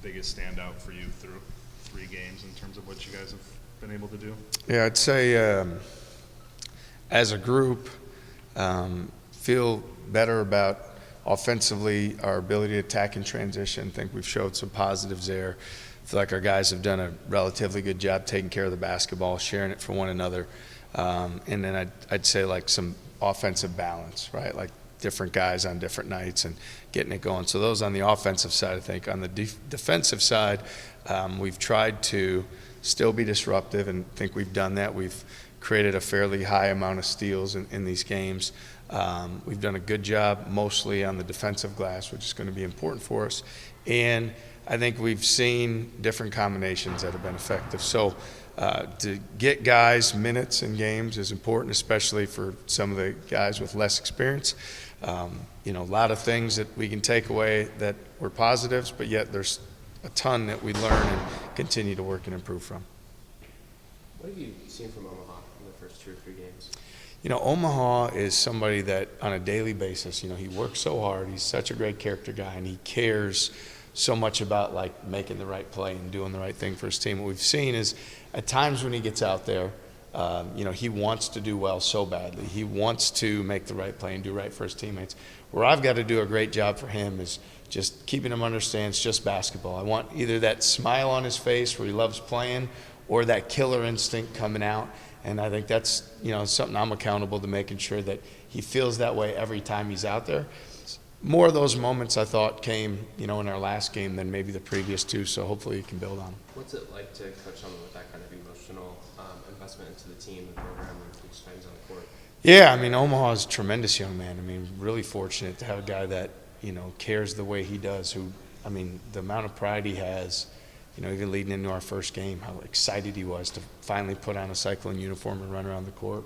biggest standout for you through 3 games in terms of what you guys have been able to do? Yeah, I'd say as a group, feel better about offensively our ability to attack in transition. I think we've showed some positives there. I feel like our guys have done a relatively good job taking care of the basketball, sharing it for one another. And then I'd say like some offensive balance, right? Like different guys on different nights and getting it going. So those on the offensive side, I think. On the defensive side, we've tried to still be disruptive, and I think we've done that. We've created a fairly high amount of steals in these games. We've done a good job mostly on the defensive glass, which is going to be important for us. And I think we've seen different combinations that have been effective. So to get guys minutes in games is important, especially for some of the guys with less experience. A lot of things that we can take away that were positives, but yet there's a ton that we learn and continue to work and improve from. What have you seen from Omaha in the first 2 or 3 games? Omaha is somebody that on a daily basis, he works so hard. He's such a great character guy, and he cares so much about like making the right play and doing the right thing for his team. What we've seen is at times when he gets out there, he wants to do well so badly. He wants to make the right play and do right for his teammates. Where I've got to do a great job for him is just keeping him understand it's just basketball. I want either that smile on his face where he loves playing or that killer instinct coming out. And I think that's, something I'm accountable to, making sure that he feels that way every time he's out there. More of those moments I thought came, in our last game than maybe the previous 2, so hopefully he can build on them. What's it like to coach someone with that kind of emotional investment into the team, the program, and each time's on the court? Yeah, Omaha's a tremendous young man. Really fortunate to have a guy that, cares the way he does, who, the amount of pride he has, even leading into our first game, how excited he was to finally put on a Cyclone uniform and run around the court.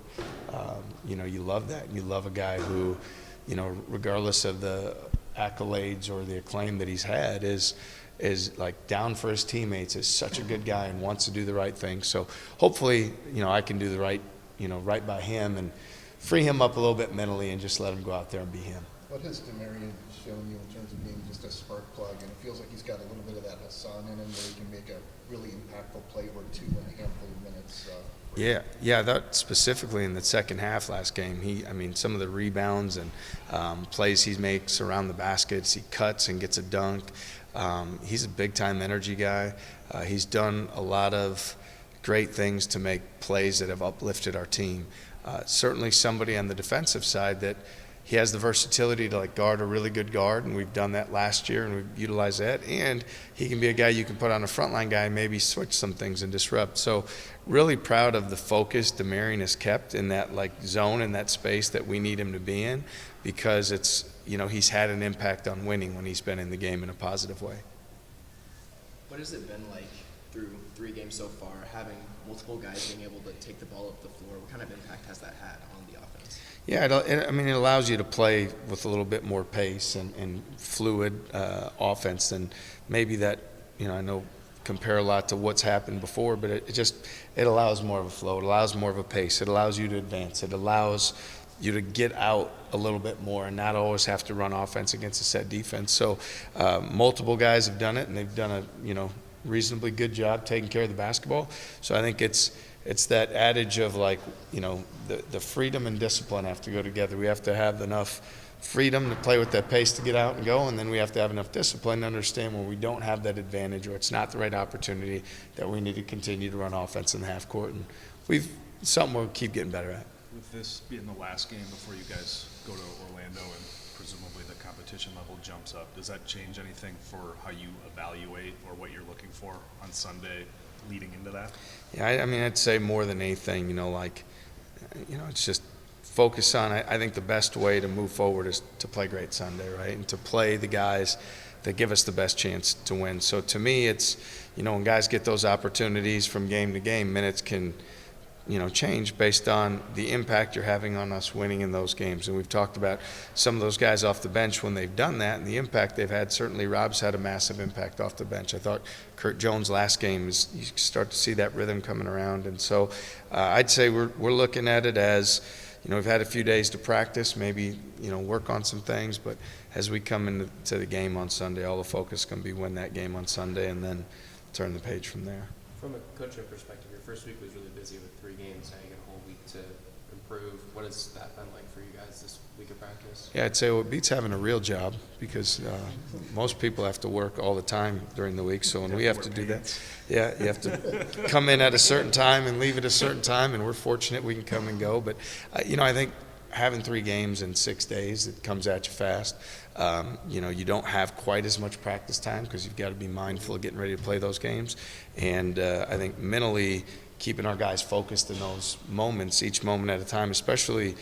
You love that. You love a guy who, regardless of the accolades or the acclaim that he's had, is like down for his teammates, is such a good guy and wants to do the right thing. So hopefully, I can do the right, right by him and free him up a little bit mentally and just let him go out there and be him. What has Demarion shown you in terms of being just a spark plug? And it feels like he's got a little bit of that Hassan in him where he can make a really impactful play or 2 in a handful of minutes. Yeah, that specifically in the second half last game, some of the rebounds and plays he makes around the baskets, he cuts and gets a dunk. He's a big-time energy guy. He's done a lot of great things to make plays that have uplifted our team. Certainly somebody on the defensive side that he has the versatility to guard a really good guard, and we've done that last year and we've utilized that. And he can be a guy you can put on a frontline guy and maybe switch some things and disrupt. So really proud of the focus Demarion has kept in that zone, in that space that we need him to be in, because it's, he's had an impact on winning when he's been in the game in a positive way. What has it been like through 3 games so far, having multiple guys being able to take the ball up the floor? What kind of impact has that had on the offense? Yeah, it allows you to play with a little bit more pace and fluid offense than maybe that, I know compare a lot to what's happened before, but it allows more of a flow. It allows more of a pace. It allows you to advance. It allows you to get out a little bit more and not always have to run offense against a set defense. So multiple guys have done it, and they've done a, reasonably good job taking care of the basketball. So I think it's that adage of the freedom and discipline have to go together. We have to have enough freedom to play with that pace to get out and go, and then we have to have enough discipline to understand when we don't have that advantage or it's not the right opportunity that we need to continue to run offense in the half court. And something we'll keep getting better at. With this being the last game before you guys go to Orlando and presumably the competition level jumps up, does that change anything for how you evaluate or what you're looking for on Sunday leading into that? Yeah, I'd say more than anything, it's just focus on, I think the best way to move forward is to play great Sunday, right? And to play the guys that give us the best chance to win. So to me, it's, when guys get those opportunities from game to game, minutes can, change based on the impact you're having on us winning in those games. And we've talked about some of those guys off the bench when they've done that and the impact they've had. Certainly Rob's had a massive impact off the bench. I thought Kurt Jones' last game, you start to see that rhythm coming around. And so I'd say we're looking at it as, we've had a few days to practice, maybe, work on some things, but as we come into the game on Sunday, all the focus is going to be win that game on Sunday and then turn the page from there. From a coaching perspective, your first week was really busy with 3 games. Now you get a whole week to improve. What has that been like for you guys this week of practice? Yeah, I'd say what beats having a real job, because most people have to work all the time during the week. So when we have to do that, yeah, you have to come in at a certain time and leave at a certain time, and we're fortunate we can come and go. But I think having 3 games in 6 days, it comes at you fast. You don't have quite as much practice time because you've got to be mindful of getting ready to play those games. And I think mentally keeping our guys focused in those moments, each moment at a time, especially,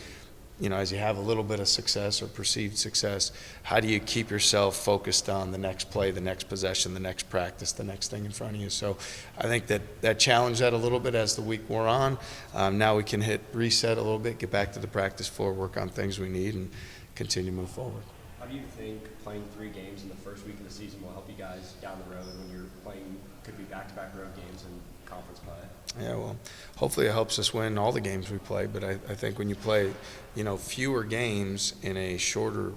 as you have a little bit of success or perceived success, how do you keep yourself focused on the next play, the next possession, the next practice, the next thing in front of you? So I think that challenged that a little bit as the week wore on. Now we can hit reset a little bit, get back to the practice floor, work on things we need, and continue to move forward. How do you think playing 3 games in the first week of the season will help you guys down the road when you're playing, could be back-to-back road games and conference play? Yeah, well, hopefully it helps us win all the games we play, but I think when you play, fewer games in a shorter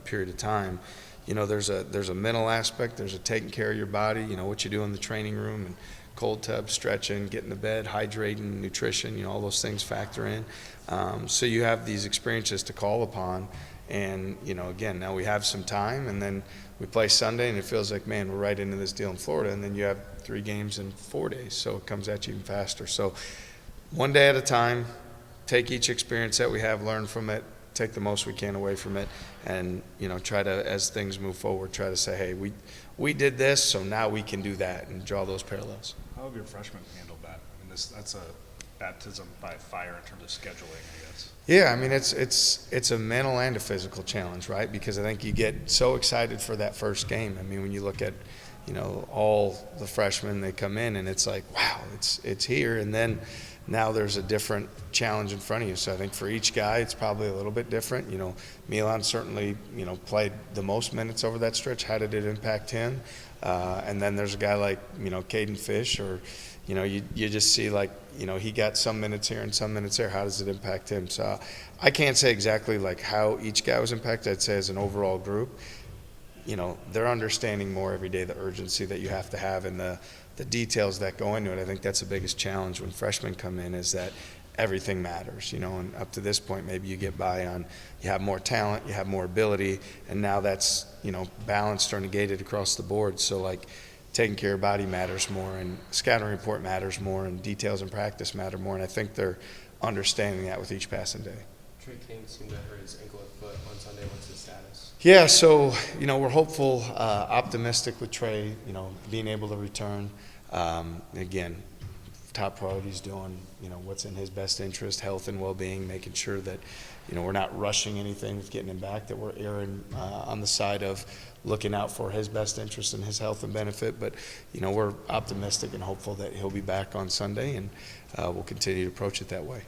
period of time, there's a mental aspect, there's a taking care of your body, what you do in the training room, and cold tub, stretching, getting to bed, hydrating, nutrition, all those things factor in. So you have these experiences to call upon. And, again, now we have some time, and then we play Sunday, and it feels like, man, we're right into this deal in Florida. And then you have 3 games in 4 days, so it comes at you even faster. So one day at a time, take each experience that we have, learn from it, take the most we can away from it, and, try to, as things move forward, try to say, hey, we did this, so now we can do that, and draw those parallels. How have your freshmen handled that? I mean, that's a baptism by fire in terms of scheduling, I guess. Yeah, I mean, it's a mental and a physical challenge, right? Because I think you get so excited for that first game. I mean, when you look at, all the freshmen, they come in and it's like, wow, it's here. And then now there's a different challenge in front of you. So I think for each guy, it's probably a little bit different. Milan certainly, played the most minutes over that stretch. How did it impact him? And then there's a guy like, Caden Fish, or, you just see like, he got some minutes here and some minutes there. How does it impact him? So I can't say exactly like how each guy was impacted. I'd say as an overall group, they're understanding more every day the urgency that you have to have and the details that go into it. I think that's the biggest challenge when freshmen come in, is that everything matters, and up to this point, maybe you get by on, you have more talent, you have more ability, and now that's, balanced or negated across the board. So like taking care of body matters more, and scouting report matters more, and details in practice matter more, and I think they're understanding that with each passing day. Trey King seemed to hurt his ankle or foot on Sunday. What's his status? Yeah, so, we're hopeful, optimistic with Trey, being able to return. Again, top priority is doing, what's in his best interest, health and well-being, making sure that, we're not rushing anything with getting him back, that we're erring on the side of looking out for his best interest and his health and benefit. But, we're optimistic and hopeful that he'll be back on Sunday, and we'll continue to approach it that way.